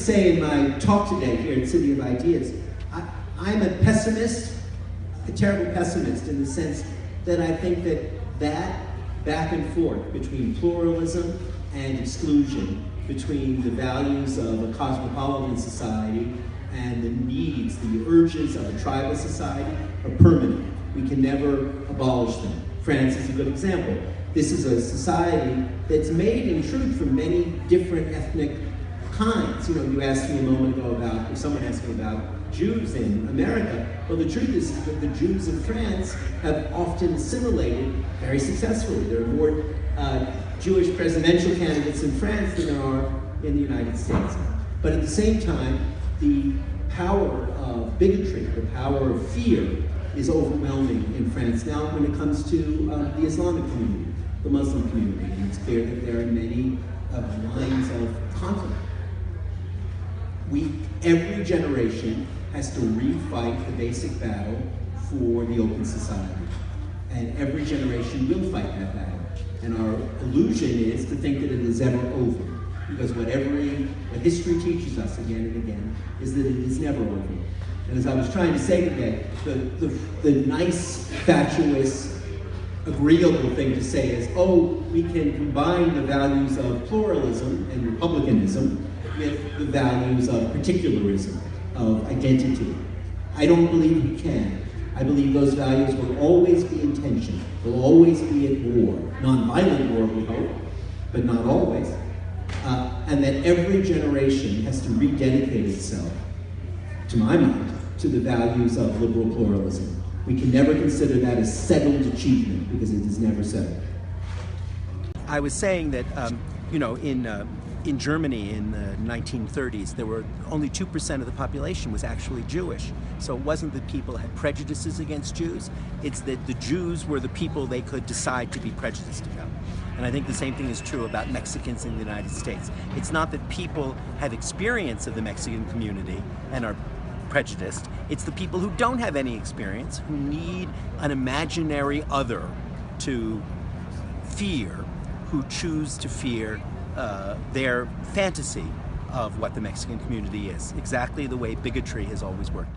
say in my talk today here at City of Ideas, I'm a pessimist, a terrible pessimist, in the sense that I think that back and forth between pluralism and exclusion, between the values of a cosmopolitan society and the needs, the urges of a tribal society, are permanent. We can never abolish them. France is a good example. This is a society that's made, in truth, from many different ethnic kinds. You know, you asked me a moment ago about, or someone asked me about Jews in America. Well, the truth is that the Jews in France have often assimilated very successfully. There are more Jewish presidential candidates in France than there are in the United States. But at the same time, the power of bigotry, the power of fear, is overwhelming in France now when it comes to the Islamic community, the Muslim community. And it's clear that there are many lines of conflict. Every generation has to refight the basic battle for the open society. And every generation will fight that battle. And our illusion is to think that it is ever over. Because what history teaches us again and again is that it is never over. And as I was trying to say today, the nice, fatuous, agreeable thing to say is, oh, we can combine the values of pluralism and republicanism with the values of particularism, of identity. I don't believe we can. I believe those values will always be in tension, will always be at war. Non-violent war, we hope, but not always. And that every generation has to rededicate itself, to my mind, to the values of liberal pluralism. We can never consider that a settled achievement, because it is never settled. I was saying that, you know, in Germany in the 1930s, there were only 2% of the population was actually Jewish. So it wasn't that people had prejudices against Jews, it's that the Jews were the people they could decide to be prejudiced about. And I think the same thing is true about Mexicans in the United States. It's not that people have experience of the Mexican community and are prejudiced, it's the people who don't have any experience, who need an imaginary other to fear, who choose to fear their fantasy of what the Mexican community is, exactly the way bigotry has always worked.